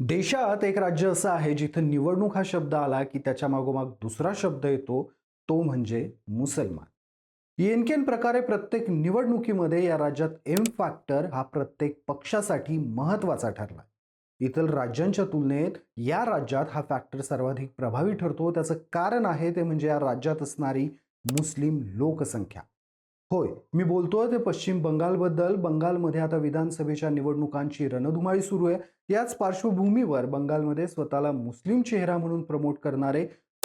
देशात एक राज्य असं आहे जिथं निवडणूक हा शब्द आला की त्याच्या मागोमाग दुसरा शब्द येतो, तो म्हणजे मुसलमान. येनकेन प्रकारे प्रत्येक निवडणुकीमध्ये या राज्यात एम फॅक्टर हा प्रत्येक पक्षासाठी महत्वाचा ठरला. इतर राज्यांच्या तुलनेत या राज्यात हा फॅक्टर सर्वाधिक प्रभावी ठरतो. त्याचं कारण आहे ते म्हणजे या राज्यात असणारी मुस्लिम लोकसंख्या. होय, मी बोलतोय ते पश्चिम बंगालबद्दल. बंगालमध्ये आता विधानसभेच्या निवडणुकांची रणधुमाळी सुरू आहे. याच पार्श्वभूमीवर बंगालमध्ये स्वतःला मुस्लिम चेहरा म्हणून प्रमोट करणारे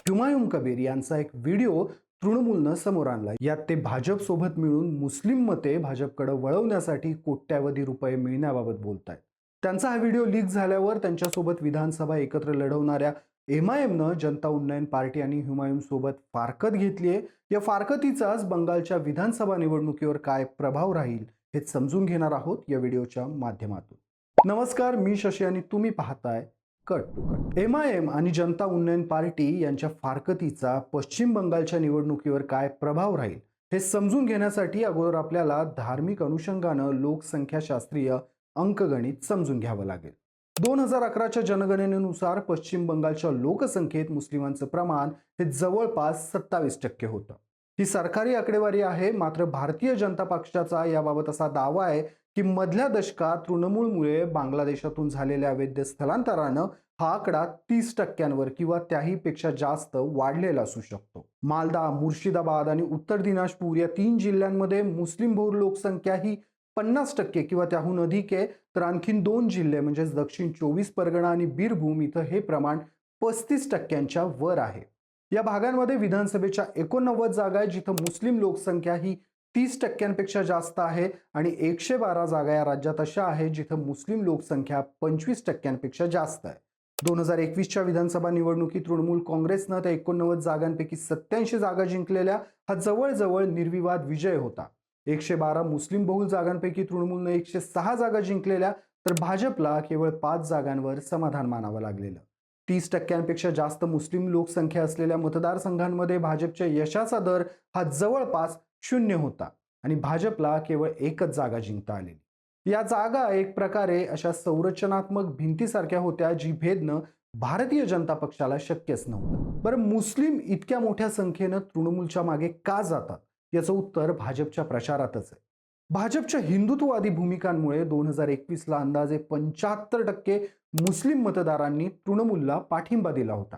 हुमायूं कबीर यांचा एक व्हिडिओ तृणमूलनं समोर आणला. यात ते भाजप सोबत मिळून मुस्लिम मते भाजपकडे वळवण्यासाठी कोट्यावधी रुपये मिळण्याबाबत बोलत आहेत. त्यांचा हा व्हिडिओ लीक झाल्यावर त्यांच्यासोबत विधानसभा एकत्र लढवणाऱ्या एमआयएमनं जनता उन्नयन पार्टी आणि हुमायूं सोबत फारकत घेतली आहे. या फारकतीचाच बंगालच्या विधानसभा निवडणुकीवर काय प्रभाव राहील हे समजून घेणार आहोत या व्हिडिओच्या माध्यमातून. नमस्कार, मी शशी आणि तुम्ही पाहताय कट टू कट. एमआयएम आणि जनता उन्नयन पार्टी यांच्या फारकतीचा पश्चिम बंगालच्या निवडणुकीवर काय प्रभाव राहील हे समजून घेण्यासाठी अगोदर आपल्याला धार्मिक अनुषंगानं लोकसंख्याशास्त्रीय अंकगणित समजून घ्यावं लागेल. 2011च्या जनगणनेनुसार पश्चिम बंगालच्या लोकसंख्येत मुस्लिमांचं प्रमाण हे जवळपास 27% होतं. ही सरकारी आकडेवारी आहे. मात्र भारतीय जनता पक्षाचा याबाबत असा दावा आहे की मधल्या दशकात तृणमूलमुळे बांगलादेशातून झालेल्या अवैध स्थलांतरानं हा आकडा 30%वर किंवा त्याही पेक्षा जास्त वाढलेला असू शकतो. मालदा, मुर्शिदाबाद आणि उत्तर दिनाजपूर या 3 जिल्ह्यांमध्ये मुस्लिम बहुल लोकसंख्या ही 50% किंवा त्याहून अधिक आहे. तर आणखीन 2 जिल्हे म्हणजेच दक्षिण 24 परगणा आणि बीरभूम इथं हे प्रमाण 35%च्या वर आहे. या भागांमध्ये विधानसभेच्या 89 जागा आहेत जिथं मुस्लिम लोकसंख्या ही 30%पेक्षा जास्त आहे आणि 112 जागा या राज्यात अशा आहेत जिथं मुस्लिम लोकसंख्या 25%पेक्षा जास्त आहे. 2021च्या विधानसभा निवडणुकीत तृणमूल काँग्रेसनं त्या 89 जागांपैकी 87 जागा जिंकलेल्या. हा जवळजवळ निर्विवाद विजय होता. 112 मुस्लिम बहुल जागांपैकी तृणमूलनं 106 जागा जिंकलेल्या, तर भाजपला केवळ 5 जागांवर समाधान मानावं लागलेलं. 30%पेक्षा जास्त मुस्लिम लोकसंख्या असलेल्या मतदारसंघांमध्ये भाजपच्या यशाचा दर हा जवळपास 0 होता आणि भाजपला केवळ 1च जागा जिंकता आलेली. या जागा एक प्रकारे अशा संरचनात्मक भिंतीसारख्या होत्या जी भेदणं भारतीय जनता पक्षाला शक्यच नव्हतं. बरं, मुस्लिम इतक्या मोठ्या संख्येनं तृणमूलच्या मागे का जातात याचं उत्तर भाजपच्या प्रचारातच आहे. भाजपच्या हिंदुत्ववादी भूमिकांमुळे 2021ला अंदाजे 75% मुस्लिम मतदारांनी तृणमूलला पाठिंबा दिला होता.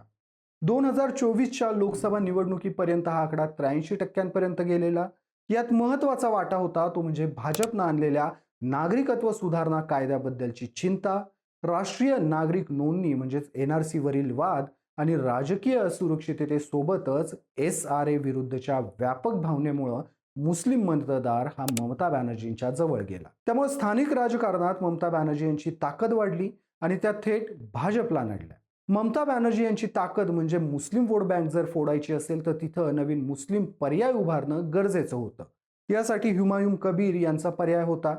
2024च्या लोकसभा निवडणुकीपर्यंत हा आकडा 83% गेलेला. यात महत्वाचा वाटा होता तो म्हणजे भाजपनं आणलेल्या नागरिकत्व सुधारणा कायद्याबद्दलची चिंता, राष्ट्रीय नागरिक नोंदणी म्हणजेच NRC वरील वाद आणि राजकीय असुरक्षिततेसोबतच SRA विरुद्धच्या व्यापक भावनेमुळे मुस्लिम मतदार हा ममता बॅनर्जींच्या जवळ गेला. त्यामुळे स्थानिक राजकारणात ममता बॅनर्जी यांची ताकद वाढली आणि त्या थेट भाजपला नडल्या. ममता बॅनर्जी यांची ताकद म्हणजे मुस्लिम वोट बँक जर फोडायची असेल तर तिथं नवीन मुस्लिम पर्याय उभारणं गरजेचं होतं. यासाठी हुमायूं कबीर यांचा पर्याय होता.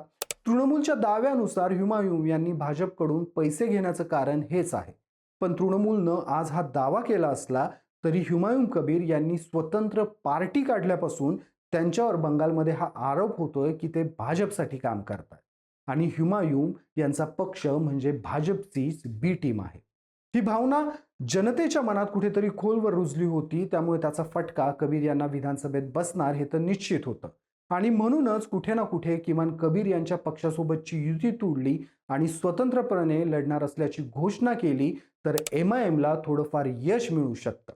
तृणमूलच्या दाव्यानुसार हुमायूं यांनी भाजपकडून पैसे घेण्याचं कारण हेच आहे. पण तृणमूलनं आज हा दावा केला असला तरी हुमायूं कबीर यांनी स्वतंत्र पार्टी काढल्यापासून त्यांच्यावर बंगालमध्ये हा आरोप होतोय की ते भाजपसाठी काम करतात आणि हुमायूं यांचा पक्ष म्हणजे भाजपचीच बी टीम आहे. ही भावना जनतेच्या मनात कुठेतरी खोलवर रुजली होती. त्यामुळे त्याचा फटका कबीर यांना विधानसभेत बसणार हे तर निश्चित होतं आणि म्हणूनच कुठे ना कुठे किमान कबीर यांच्या पक्षासोबतची युती तोडली आणि स्वतंत्रपणे लढणार असल्याची घोषणा केली तर MIMला थोडंफार यश मिळू शकतं.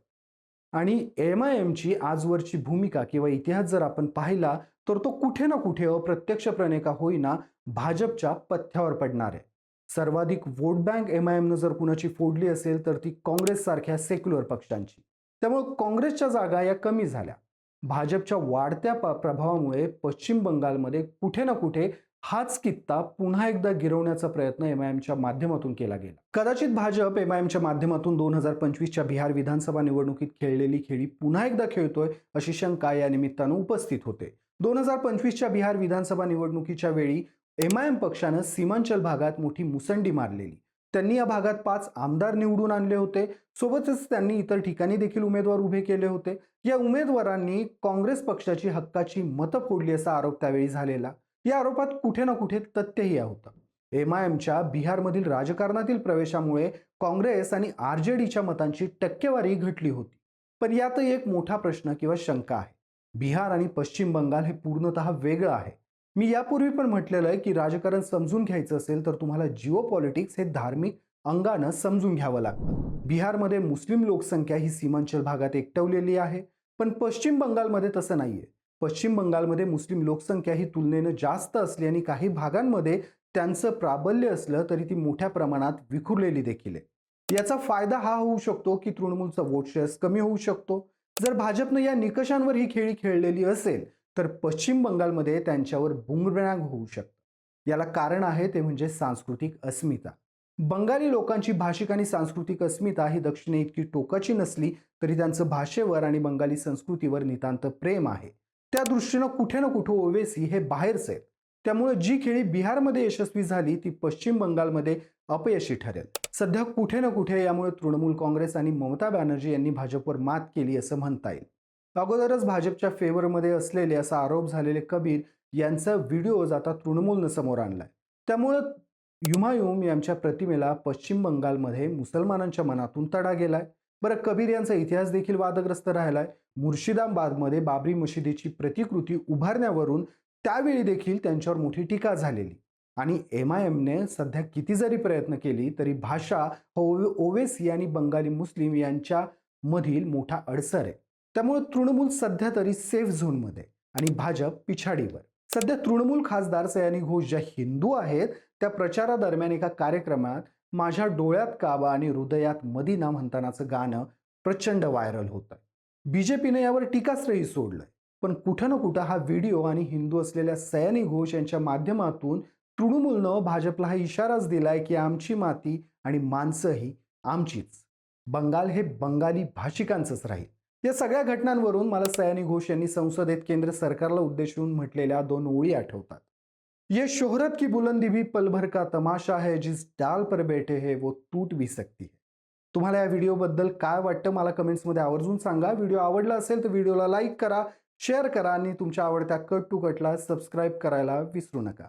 आणि MIMची आजवरची भूमिका किंवा इतिहास जर आपण पाहिला तर तो कुठे ना कुठे अप्रत्यक्षपणे का होईना भाजपच्या पथ्यावर पडणार आहे. सर्वाधिक वोट बँक MIMनं जर कुणाची फोडली असेल तर ती काँग्रेस सारख्या सेक्युलर पक्षांची. त्यामुळे काँग्रेसच्या जागा या कमी झाल्या. भाजपच्या वाढत्या प्रभावामुळे पश्चिम बंगालमध्ये कुठे ना कुठे हाच कित्ता पुन्हा एकदा गिरवण्याचा प्रयत्न MIMच्या माध्यमातून केला गेला. कदाचित भाजप MIMच्या माध्यमातून 2025च्या बिहार विधानसभा निवडणुकीत खेळलेली खेळी पुन्हा एकदा खेळतोय अशी शंका या निमित्तानं उपस्थित होते. 2025च्या बिहार विधानसभा निवडणुकीच्या वेळी MIM पक्षानं सीमांचल भागात मोठी मुसंडी मारलेली. त्यांनी या भागात 5 आमदार निवडून आणले होते. सोबतच त्यांनी इतर ठिकाणी देखील उमेदवार उभे केले होते. या उमेदवारांनी काँग्रेस पक्षाची हक्काची मतं फोडली असा आरोप त्यावेळी झालेला. या आरोपात कुठे ना कुठे तथ्यही होतं. MIMच्या बिहारमधील राजकारणातील प्रवेशामुळे काँग्रेस आणि RJDच्या मतांची टक्केवारी घटली होती. पण यातही एक मोठा प्रश्न किंवा शंका आहे. बिहार आणि पश्चिम बंगाल हे पूर्णतः वेगळं आहे. मी यापूर्वी पण म्हटलेलं आहे की राजकारण समजून घ्यायचं असेल तर तुम्हाला जिओ पॉलिटिक्स हे धार्मिक अंगानं समजून घ्यावं लागतं. बिहारमध्ये मुस्लिम लोकसंख्या ही सीमांचल भागात एकवटलेली आहे, पण पश्चिम बंगालमध्ये तसं नाहीये. पश्चिम बंगालमध्ये मुस्लिम लोकसंख्या ही तुलनेनं जास्त असली आणि काही भागांमध्ये त्यांचं प्राबल्य असलं तरी ती मोठ्या प्रमाणात विखुरलेली देखील आहे. याचा फायदा हा होऊ शकतो की तृणमूलचा वोट शेअर्स कमी होऊ शकतो. जर भाजपनं या निकषांवर ही खेळी खेळलेली असेल तर पश्चिम बंगालमध्ये त्यांच्यावर बुमरॅंग होऊ शकतं. याला कारण आहे ते म्हणजे सांस्कृतिक अस्मिता. बंगाली लोकांची भाषिक आणि सांस्कृतिक अस्मिता ही दक्षिणे इतकी टोकाची नसली तरी त्यांचं भाषेवर आणि बंगाली संस्कृतीवर नितांत प्रेम आहे. त्या दृष्टीनं कुठे ना कुठे ओवेसी हे बाहेरच आहेत. त्यामुळे जी खेळी बिहारमध्ये यशस्वी झाली ती पश्चिम बंगालमध्ये अपयशी ठरेल. सध्या कुठे ना कुठे यामुळे तृणमूल काँग्रेस आणि ममता बॅनर्जी यांनी भाजपवर मात केली असं म्हणता येईल. अगोदरच भाजपच्या फेवरमध्ये असलेले असा आरोप झालेले कबीर यांचा व्हिडिओज आता तृणमूलनं समोर आणलाय. त्यामुळं हुमायून यांच्या प्रतिमेला पश्चिम बंगालमध्ये मुसलमानांच्या मनातून तडा गेलाय. बरं, कबीर यांचा इतिहास देखील वादग्रस्त राहिलाय. मुर्शिदाबादमध्ये बाबरी मशिदीची प्रतिकृती उभारण्यावरून त्यावेळी देखील त्यांच्यावर मोठी टीका झालेली. आणि MIMने सध्या किती जरी प्रयत्न केली तरी भाषा ओवेसी आणि बंगाली मुस्लिम यांच्या मधील मोठा अडसर आहे. त्यामुळे तृणमूल सध्या तरी सेफ झोनमध्ये आणि भाजप पिछाडीवर. सध्या तृणमूल खासदार सयानी घोष ज्या हिंदू आहेत त्या प्रचारादरम्यान एका कार्यक्रमात माझ्या डोळ्यात काबा आणि हृदयात मदिना म्हणतानाचं गाणं प्रचंड व्हायरल होतं. BJPने यावर टीकास्त्रही सोडलंय. पण कुठं ना कुठं हा व्हिडिओ आणि हिंदू असलेल्या सयानी घोष यांच्या माध्यमातून तृणमूलनं भाजपला हा इशाराच दिलाय की आमची माती आणि माणसंही आमचीच. बंगाल हे बंगाली भाषिकांचंच राहील. या सगळ्या घटनांवरून मला सयानी घोष यांनी संसदेत केंद्र सरकारला उद्देशून म्हटलेल्या 2 ओळी आठवतात. ये शोहरत की बुलंदी भी पल भर का तमाशा है, जिस डाल पर बैठे है वो टूट भी सकती है. तुम्हाला या व्हिडिओबद्दल काय वाटतं मला कमेंट्समध्ये आवर्जून सांगा. व्हिडिओ आवडला असेल तर व्हिडिओला लाईक करा, शेअर करा आणि तुमच्या आवडत्या कट टू कटला सबस्क्राईब करायला विसरू नका.